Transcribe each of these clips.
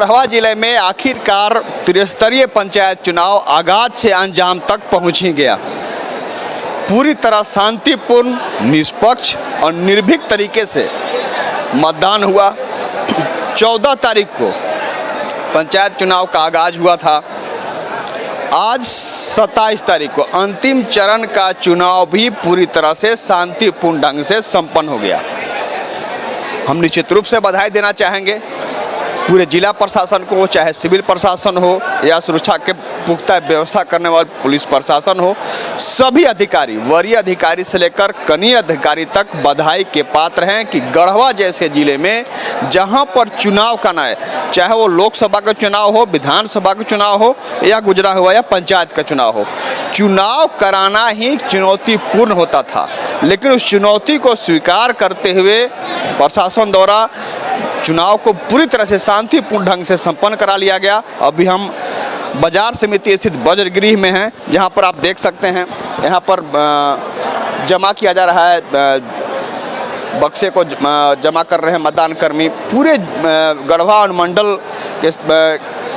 गढ़वा जिले में आखिरकार त्रिस्तरीय पंचायत चुनाव आगाज से अंजाम तक पहुंच ही गया। पूरी तरह शांतिपूर्ण, निष्पक्ष और निर्भीक तरीके से मतदान हुआ। 14 तारीख को पंचायत चुनाव का आगाज हुआ था। आज 27 तारीख को अंतिम चरण का चुनाव भी पूरी तरह से शांतिपूर्ण ढंग से संपन्न हो गया। हम निश्चित रूप से बधाई देना चाहेंगे पूरे जिला प्रशासन को, चाहे सिविल प्रशासन हो या सुरक्षा के पुख्ता व्यवस्था करने वाले पुलिस प्रशासन हो। सभी अधिकारी, वरीय अधिकारी से लेकर कनीय अधिकारी तक बधाई के पात्र हैं कि गढ़वा जैसे जिले में जहां पर चुनाव करना है, चाहे वो लोकसभा का चुनाव हो, विधानसभा का चुनाव हो या गुजरा हुआ या पंचायत का चुनाव हो, चुनाव कराना ही चुनौतीपूर्ण होता था। लेकिन उस चुनौती को स्वीकार करते हुए प्रशासन द्वारा चुनाव को पूरी तरह से शांतिपूर्ण ढंग से संपन्न करा लिया गया। अभी हम बाजार समिति स्थित वज्रगृह में हैं, जहां पर आप देख सकते हैं यहां पर जमा किया जा रहा है, बक्से को जमा कर रहे हैं मतदान कर्मी। पूरे गढ़वा अनुमंडल के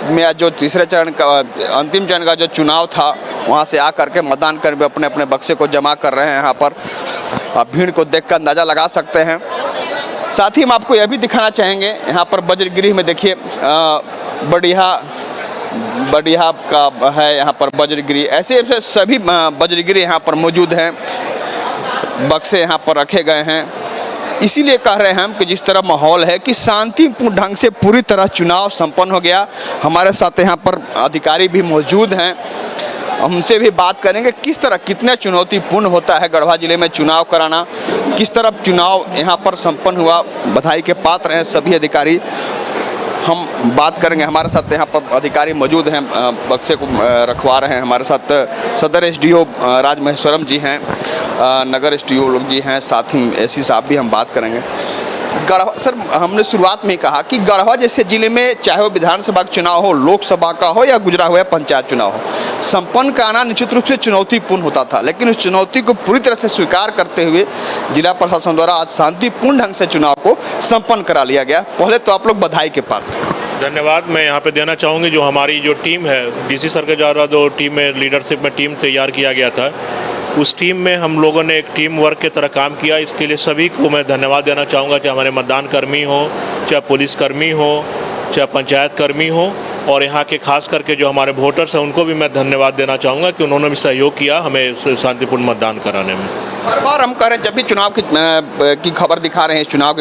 में जो तीसरे चरण का अंतिम चरण का जो चुनाव था, वहां से आकर के मतदान कर्मी अपने अपने बक्से को जमा कर रहे हैं। यहाँ पर आप भीड़ को देखकर अंदाज़ा लगा सकते हैं। साथ ही हम आपको यह भी दिखाना चाहेंगे, यहाँ पर वज्रगृह में देखिए बढ़िया का है यहाँ पर वज्रगृह। ऐसे ऐसे सभी वज्रगृह यहाँ पर मौजूद हैं, बक्से यहाँ पर रखे गए हैं। इसीलिए कह रहे हैं हम कि जिस तरह माहौल है कि शांतिपूर्ण ढंग से पूरी तरह चुनाव संपन्न हो गया। हमारे साथ यहाँ पर अधिकारी भी मौजूद हैं, हमसे भी बात करेंगे किस तरह कितने चुनौतीपूर्ण होता है गढ़वा जिले में चुनाव कराना, किस तरह चुनाव यहाँ पर संपन्न हुआ। बधाई के पात्र हैं सभी अधिकारी। हम बात करेंगे, हमारे साथ यहाँ पर अधिकारी मौजूद हैं, बक्से को रखवा रहे हैं। हमारे साथ सदर एसडीओ राज महेश्वरम जी हैं, नगर एसडीओ लोग जी हैं, साथ ही एससी साहब भी हम बात करेंगे। गढ़वा सर, हमने शुरुआत में ही कहा कि गढ़वा जैसे जिले में चाहे वो विधानसभा का चुनाव हो, लोकसभा का हो या गुजरा हुआ पंचायत चुनाव हो, संपन्न कराना निश्चित रूप से चुनौतीपूर्ण होता था। लेकिन उस चुनौती को पूरी तरह से स्वीकार करते हुए जिला प्रशासन द्वारा आज शांतिपूर्ण ढंग से चुनाव को संपन्न करा लिया गया। पहले तो आप लोग बधाई के पात्र। धन्यवाद मैं यहाँ पे देना चाहूँगी। जो हमारी जो टीम है, डीसी सर के द्वारा जो टीम में लीडरशिप में टीम तैयार किया गया था, उस टीम में हम लोगों ने एक टीम वर्क की तरह काम किया। इसके लिए सभी को मैं धन्यवाद देना चाहूँगा, चाहे हमारे मतदान कर्मी हो, चाहे पुलिसकर्मी हो, चाहे पंचायत कर्मी हो, और यहाँ के खास करके जो हमारे वोटर्स हैं उनको भी मैं धन्यवाद देना चाहूँगा कि उन्होंने भी सहयोग किया हमें शांतिपूर्ण मतदान कराने में। हर बार हम कह रहे हैं, जब भी चुनाव की खबर दिखा रहे हैं इस चुनाव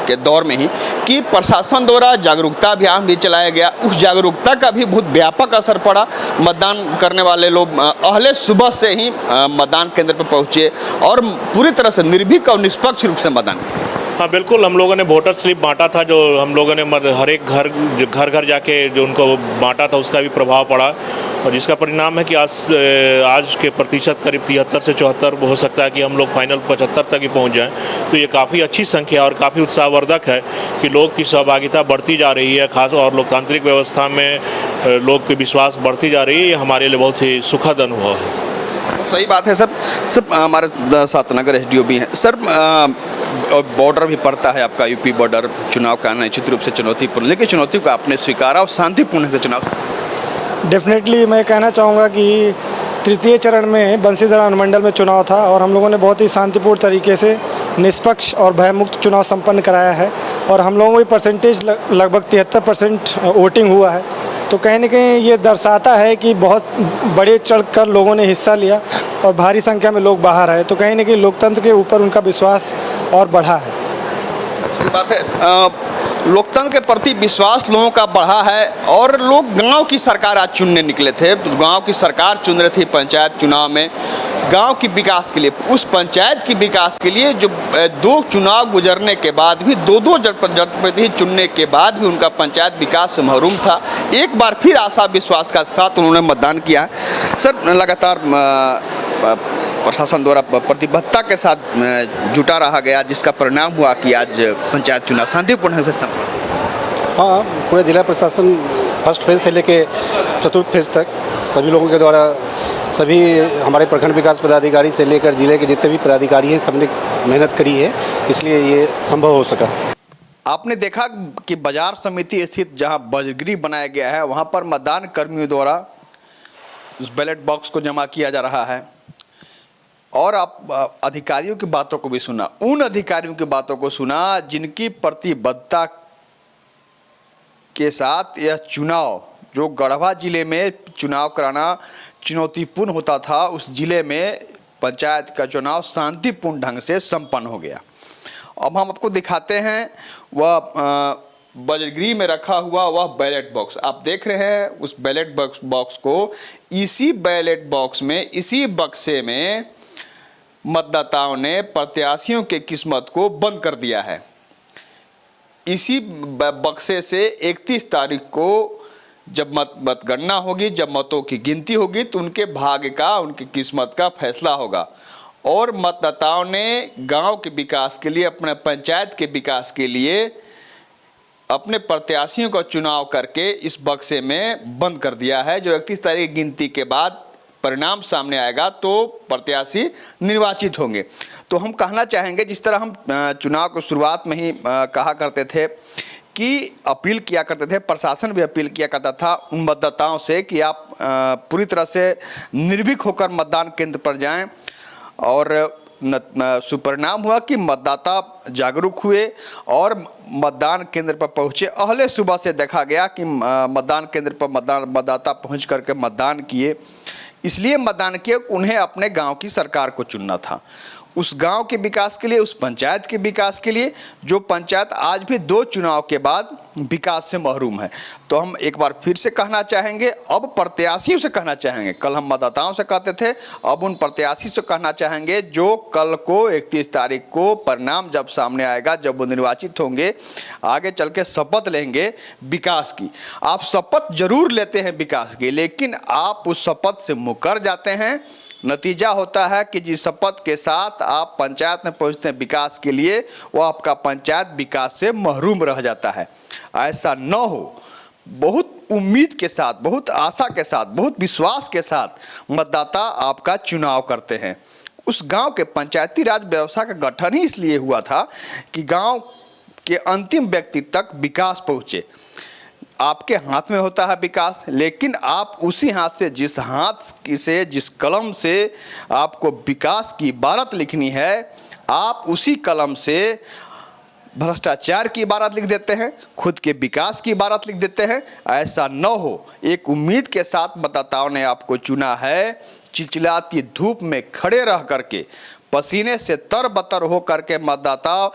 के दौर में ही, कि प्रशासन द्वारा जागरूकता अभियान भी चलाया गया। उस जागरूकता का भी बहुत व्यापक असर पड़ा। मतदान करने वाले लोग अहले सुबह से ही मतदान केंद्र पर पहुँचे और पूरी तरह से निर्भीक और निष्पक्ष रूप से मतदान। हाँ बिल्कुल, हम लोगों ने वोटर स्लिप बांटा था, जो हम लोगों ने हर एक घर जाके जो उनको बांटा था उसका भी प्रभाव पड़ा, और जिसका परिणाम है कि आज के प्रतिशत करीब 73 से 74 हो सकता है कि हम लोग फाइनल 75 तक ही पहुंच जाएं। तो ये काफ़ी अच्छी संख्या और काफ़ी उत्साहवर्धक है कि लोग की सहभागिता बढ़ती जा रही है, खास और लोकतांत्रिक व्यवस्था में लोग की विश्वास बढ़ती जा रही है। ये हमारे लिए बहुत ही सुखद अनुभव है। सही बात है सर। हमारे साथ नगर एसडीओ भी हैं सर। बॉर्डर भी पड़ता है आपका, यूपी बॉर्डर। चुनाव का निश्चित रूप से चुनौतीपूर्ण, लेकिन चुनौती को आपने स्वीकारा और शांतिपूर्ण से चुनाव। डेफिनेटली मैं कहना चाहूँगा कि तृतीय चरण में बंसीधरा अनुमंडल में चुनाव था और हम लोगों ने बहुत ही शांतिपूर्ण तरीके से निष्पक्ष और भयमुक्त चुनाव संपन्न कराया है। और हम लोगों की परसेंटेज लगभग 73% वोटिंग हुआ है। तो कहीं न कहीं ये दर्शाता है कि बहुत बड़े चढ़कर लोगों ने हिस्सा लिया और भारी संख्या में लोग बाहर आए। तो कहीं न कहीं लोकतंत्र के ऊपर उनका विश्वास और बढ़ा है। सही बात है। लोकतंत्र के प्रति विश्वास लोगों का बढ़ा है और लोग गांव की सरकार आज चुनने निकले थे। गांव की सरकार चुन रही थी पंचायत चुनाव में, गांव की विकास के लिए, उस पंचायत की विकास के लिए जो 2 चुनाव गुजरने के बाद भी 2-2 जनप्रतिनिधि चुनने के बाद भी उनका पंचायत विकास से महरूम था। एक बार फिर आशा विश्वास का साथ उन्होंने मतदान किया। सर, लगातार प्रशासन द्वारा प्रतिबद्धता के साथ जुटा रहा गया, जिसका परिणाम हुआ कि आज पंचायत चुनाव शांतिपूर्ण ढंग से संपन्न। हाँ, पूरे जिला प्रशासन फर्स्ट फेज से लेके चतुर्थ फेज तक सभी लोगों के द्वारा, सभी हमारे प्रखंड विकास पदाधिकारी से लेकर जिले के जितने भी पदाधिकारी हैं, सबने मेहनत करी है, इसलिए ये संभव हो सका। आपने देखा कि बाजार समिति स्थित जहां बजगृह बनाया गया है वहां पर मतदान कर्मियों द्वारा उस बैलेट बॉक्स को जमा किया जा रहा है। और आप अधिकारियों की बातों को भी सुना, उन अधिकारियों की बातों को सुना जिनकी प्रतिबद्धता के साथ यह चुनाव, जो गढ़वा जिले में चुनाव कराना चुनौतीपूर्ण होता था, उस जिले में पंचायत का चुनाव शांतिपूर्ण ढंग से संपन्न हो गया। अब हम आपको दिखाते हैं वह बजगृह में रखा हुआ वह बैलेट बॉक्स। आप देख रहे हैं उस बैलेट बॉक्स को। इसी बैलेट बॉक्स में, इसी बक्से में मतदाताओं ने प्रत्याशियों के किस्मत को बंद कर दिया है। इसी बक्से से 31 तारीख को जब मतगणना होगी, जब मतों की गिनती होगी, तो उनके भाग्य का, उनकी किस्मत का फैसला होगा। और मतदाताओं ने गांव के विकास के लिए, अपने पंचायत के विकास के लिए अपने प्रत्याशियों का चुनाव करके इस बक्से में बंद कर दिया है। जो 31 तारीख गिनती के बाद परिणाम सामने आएगा तो प्रत्याशी निर्वाचित होंगे। तो हम कहना चाहेंगे, जिस तरह हम चुनाव की शुरुआत में ही कहा करते थे कि अपील किया करते थे, प्रशासन भी अपील किया करता था उन मतदाताओं से कि आप पूरी तरह से निर्भीक होकर मतदान केंद्र पर जाएं। और सुपरिणाम हुआ कि मतदाता जागरूक हुए और मतदान केंद्र पर पहुंचे। अहले सुबह से देखा गया कि मतदान केंद्र पर मतदाता पहुंच करके मतदान किए। इसलिए मतदान किए उन्हें अपने गांव की सरकार को चुनना था, उस गांव के विकास के लिए, उस पंचायत के विकास के लिए, जो पंचायत आज भी 2 चुनाव के बाद विकास से महरूम है। तो हम एक बार फिर से कहना चाहेंगे, अब प्रत्याशियों से कहना चाहेंगे, कल हम मतदाताओं से कहते थे, अब उन प्रत्याशी से कहना चाहेंगे जो कल को 31 तारीख को परिणाम जब सामने आएगा, जब वो निर्वाचित होंगे, आगे चल के शपथ लेंगे विकास की। आप शपथ जरूर लेते हैं विकास की, लेकिन आप उस शपथ से मुकर जाते हैं। नतीजा होता है कि जिस शपथ के साथ आप पंचायत में पहुंचते हैं विकास के लिए, वो आपका पंचायत विकास से महरूम रह जाता है। ऐसा न हो। बहुत उम्मीद के साथ, बहुत आशा के साथ, बहुत विश्वास के साथ मतदाता आपका चुनाव करते हैं। उस गांव के पंचायती राज व्यवस्था का गठन ही इसलिए हुआ था कि गांव के अंतिम व्यक्ति तक विकास पहुंचे। आपके हाथ में होता है विकास, लेकिन आप उसी हाथ से, जिस हाथ से, जिस कलम से आपको विकास की इबारत लिखनी है, आप उसी कलम से भ्रष्टाचार की इबारत लिख देते हैं, खुद के विकास की इबारत लिख देते हैं। ऐसा न हो। एक उम्मीद के साथ मतदाताओं ने आपको चुना है। चिलचिलाती धूप में खड़े रह करके, पसीने से तरबतर हो करके मतदाता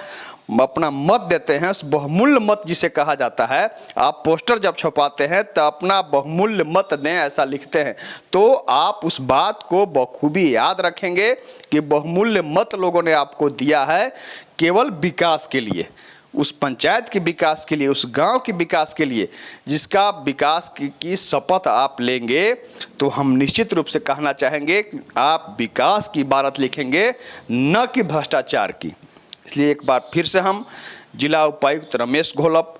अपना मत देते हैं। उस बहुमूल्य मत जिसे कहा जाता है, आप पोस्टर जब छपाते हैं तो अपना बहुमूल्य मत दें, ऐसा लिखते हैं, तो आप उस बात को बखूबी याद रखेंगे कि बहुमूल्य मत लोगों ने आपको दिया है केवल विकास के लिए, उस पंचायत के विकास के लिए, उस गांव के विकास के लिए, जिसका विकास की शपथ आप लेंगे। तो हम निश्चित रूप से कहना चाहेंगे कि आप विकास की इबारत लिखेंगे, न कि भ्रष्टाचार की। इसलिए एक बार फिर से हम जिला उपायुक्त रमेश घोलप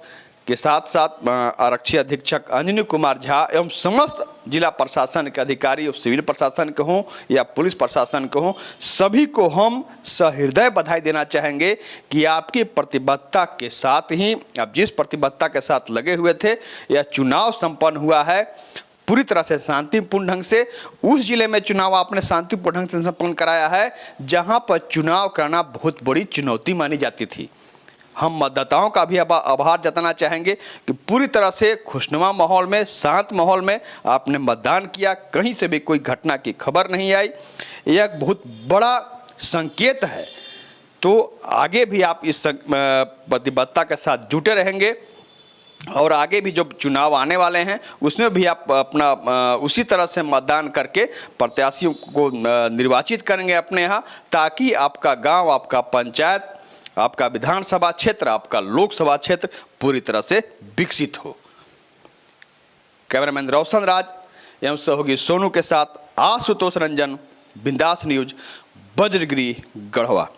के साथ साथ आरक्षी अधीक्षक अंजनी कुमार झा एवं समस्त जिला प्रशासन के अधिकारी, सिविल प्रशासन के हों या पुलिस प्रशासन के हों, सभी को हम सहृदय बधाई देना चाहेंगे कि आपकी प्रतिबद्धता के साथ ही, आप जिस प्रतिबद्धता के साथ लगे हुए थे, यह चुनाव संपन्न हुआ है पूरी तरह से शांतिपूर्ण ढंग से। उस जिले में चुनाव आपने शांतिपूर्ण ढंग से संपन्न कराया है जहां पर चुनाव कराना बहुत बड़ी चुनौती मानी जाती थी। हम मतदाताओं का भी आभार जताना चाहेंगे कि पूरी तरह से खुशनुमा माहौल में, शांत माहौल में आपने मतदान किया। कहीं से भी कोई घटना की खबर नहीं आई। यह एक बहुत बड़ा संकेत है। तो आगे भी आप इस प्रतिबद्धता के साथ जुटे रहेंगे और आगे भी जो चुनाव आने वाले हैं उसमें भी आप अपना उसी तरह से मतदान करके प्रत्याशियों को निर्वाचित करेंगे अपने यहाँ, ताकि आपका गांव, आपका पंचायत, आपका विधानसभा क्षेत्र, आपका लोकसभा क्षेत्र पूरी तरह से विकसित हो। कैमरामैन रोशन राज एवं सहयोगी सोनू के साथ आशुतोष रंजन, बिंदास न्यूज, बज्रगृह, गढ़वा।